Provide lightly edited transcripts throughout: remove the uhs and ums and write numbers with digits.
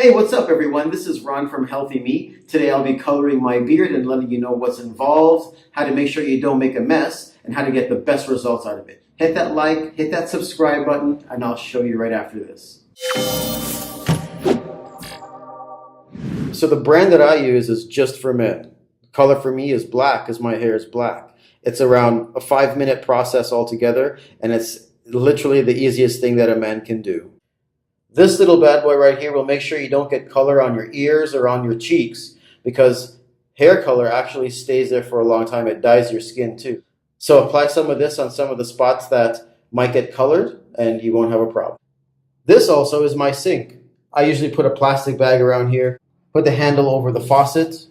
Hey, what's up everyone? This is Ron from Healthy Me. Today I'll be coloring my beard and letting you know what's involved, how to make sure you don't make a mess, and how to get the best results out of it. Hit that like, hit that subscribe button, and I'll show you right after this. So the brand that I use is Just for Men. Color for me is black because my hair is black. It's around a 5-minute process altogether, and it's literally the easiest thing that a man can do. This little bad boy right here will make sure you don't get color on your ears or on your cheeks because hair color actually stays there for a long time. It dyes your skin too. So apply some of this on some of the spots that might get colored and you won't have a problem. This also is my sink. I usually put a plastic bag around here, put the handle over the faucet,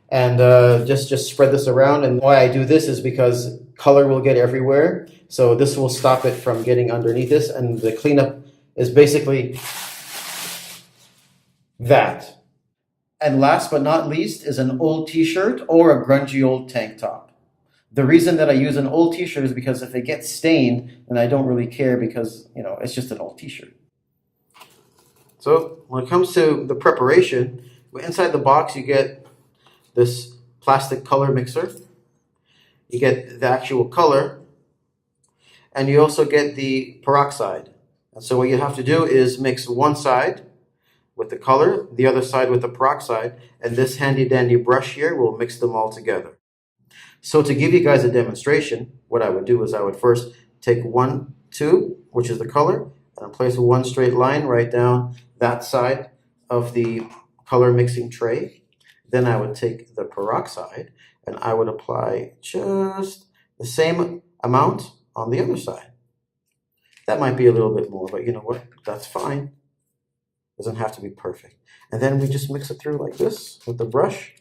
and just spread this around. And why I do this is because color will get everywhere. So this will stop it from getting underneath this, and the cleanup is basically that. And last but not least is an old t-shirt or a grungy old tank top. The reason that I use an old t-shirt is because if it gets stained, then I don't really care because, it's just an old t-shirt. So when it comes to the preparation, inside the box you get this plastic color mixer. You get the actual color, and you also get the peroxide. And so what you have to do is mix one side with the color, the other side with the peroxide, and this handy dandy brush here will mix them all together. So to give you guys a demonstration, what I would do is I would first take one tube, which is the color, and place one straight line right down that side of the color mixing tray. Then I would take the peroxide and I would apply just the same amount on the other side. That might be a little bit more, but you know what? That's fine. Doesn't have to be perfect. And then we just mix it through like this with the brush.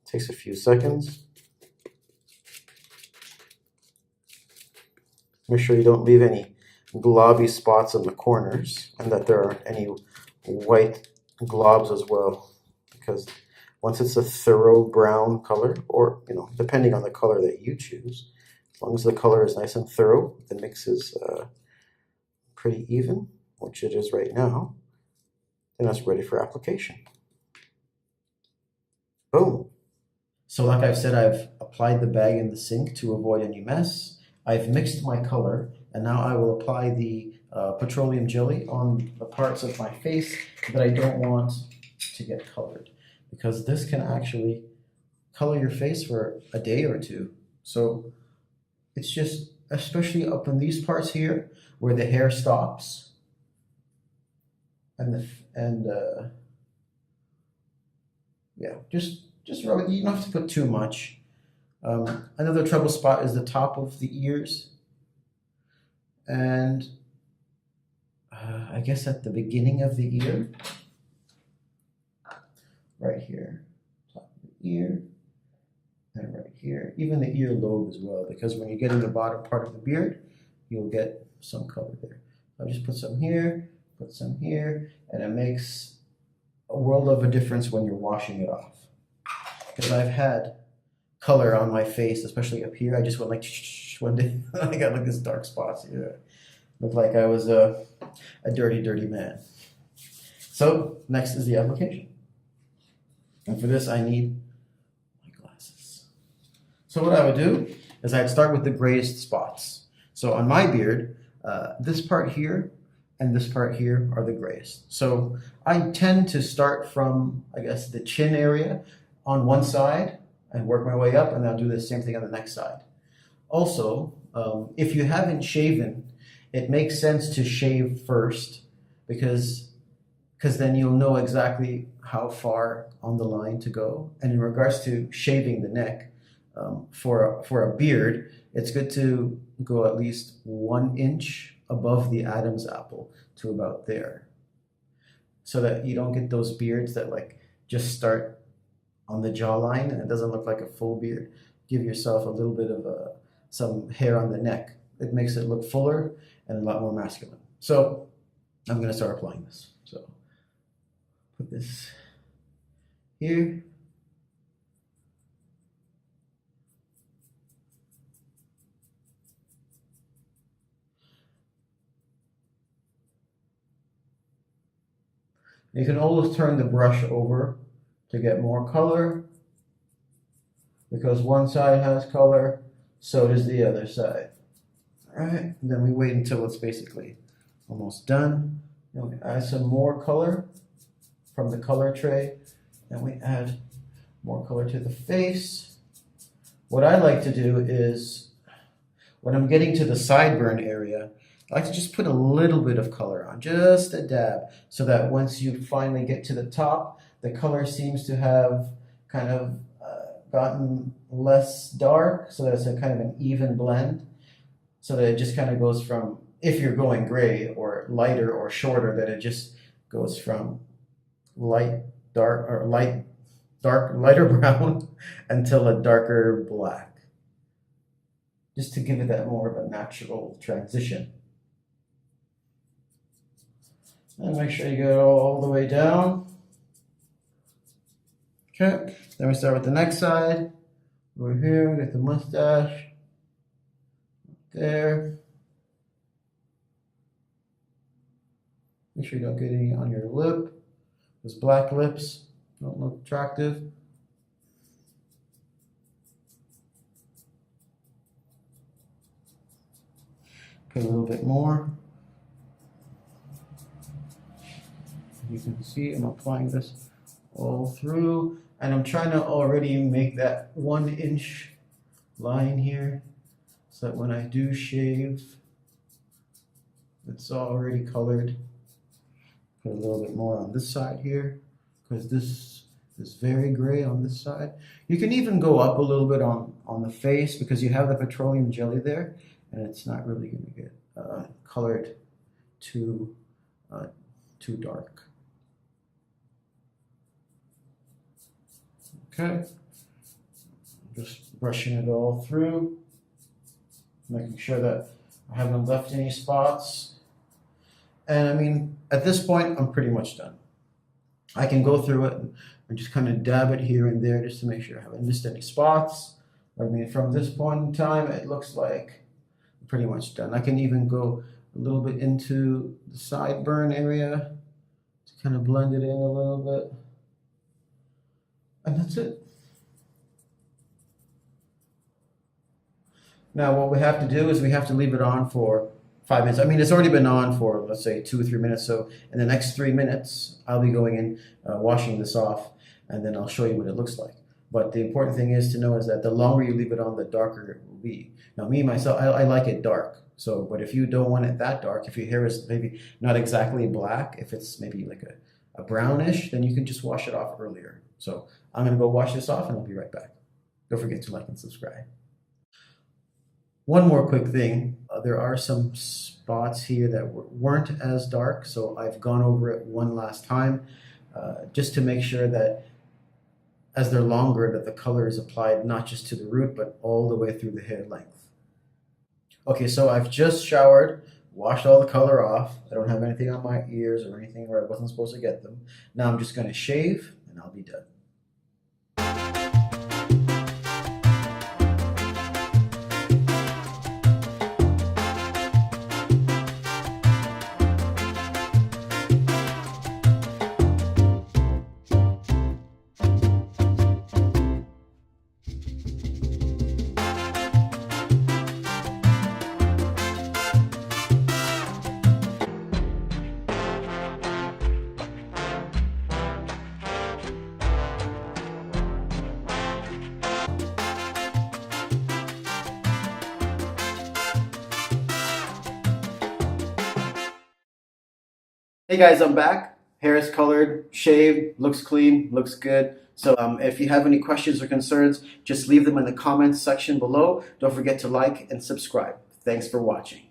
Takes a few seconds. Make sure you don't leave any globby spots in the corners and that there aren't any white globs as well. Because once it's a thorough brown color, or depending on the color that you choose, as long as the color is nice and thorough, the mix is pretty even, which it is right now, then that's ready for application. Boom. So like I've said, I've applied the bag in the sink to avoid any mess. I've mixed my color, and now I will apply the petroleum jelly on the parts of my face that I don't want to get colored, because this can actually color your face for a day or two. So it's just, especially up in these parts here where the hair stops, just rub it. You don't have to put too much. Another trouble spot is the top of the ears, and I guess at the beginning of the ear, right here, top of the ear, and right here, even the earlobe as well, because when you get in the bottom part of the beard, you'll get some color there. I'll just put some here, put some here, and it makes a world of a difference when you're washing it off. Because I've had color on my face, especially up here. I just went like one day. I got like this dark spots here. Looked like I was a dirty, dirty man. So next is the application. And for this, I need my glasses. So what I would do is I'd start with the grayest spots. So on my beard, this part here and this part here are the grayest. So I tend to start from, I guess, the chin area on one side and work my way up, and I'll do the same thing on the next side. Also, if you haven't shaven, it makes sense to shave first because then you'll know exactly how far on the line to go. And in regards to shaving the neck, for a beard, it's good to go at least 1 inch above the Adam's apple to about there, so that you don't get those beards that like just start on the jawline and it doesn't look like a full beard. Give yourself a little bit of some hair on the neck. It makes it look fuller and a lot more masculine. So I'm going to start applying this. So put this here. You can always turn the brush over to get more color, because one side has color, so does the other side. All right, and then we wait until it's basically almost done. Then we add some more color from the color tray. Then we add more color to the face. What I like to do is, when I'm getting to the sideburn area, I like to just put a little bit of color on, just a dab, so that once you finally get to the top, the color seems to have kind of gotten less dark, so that it's a kind of an even blend, so that it just kind of goes from, if you're going gray or lighter or shorter, that it just goes from light, dark, or light, dark, lighter brown until a darker black, just to give it that more of a natural transition. And make sure you go all the way down. Okay, then we start with the next side. Over here, we get the mustache. There. Make sure you don't get any on your lip. Those black lips don't look attractive. Put a little bit more. You can see I'm applying this all through, and I'm trying to already make that 1 inch line here, so that when I do shave, it's already colored. Put a little bit more on this side here, because this is very gray on this side. You can even go up a little bit on the face, because you have the petroleum jelly there, and it's not really going to get colored too dark. Okay, just brushing it all through, making sure that I haven't left any spots. And I mean, at this point, I'm pretty much done. I can go through it and just kind of dab it here and there just to make sure I haven't missed any spots. I mean, from this point in time, it looks like I'm pretty much done. I can even go a little bit into the sideburn area to kind of blend it in a little bit. And that's it. Now what we have to do is we have to leave it on for 5 minutes. I mean, it's already been on for, let's say, 2 or 3 minutes. So in the next 3 minutes, I'll be going in, washing this off, and then I'll show you what it looks like. But the important thing is to know is that the longer you leave it on, the darker it will be. Now me, myself, I like it dark. So, but if you don't want it that dark, if your hair is maybe not exactly black, if it's maybe like a brownish, then you can just wash it off earlier. So I'm going to go wash this off and I'll be right back. Don't forget to like and subscribe. One more quick thing. There are some spots here that weren't as dark, so I've gone over it one last time just to make sure that as they're longer, that the color is applied not just to the root, but all the way through the hair length. Okay, so I've just showered, washed all the color off. I don't have anything on my ears or anything where I wasn't supposed to get them. Now I'm just going to shave and I'll be done. Hey guys, I'm back. Hair is colored, shaved, looks clean, looks good. So if you have any questions or concerns, just leave them in the comments section below. Don't forget to like and subscribe. Thanks for watching.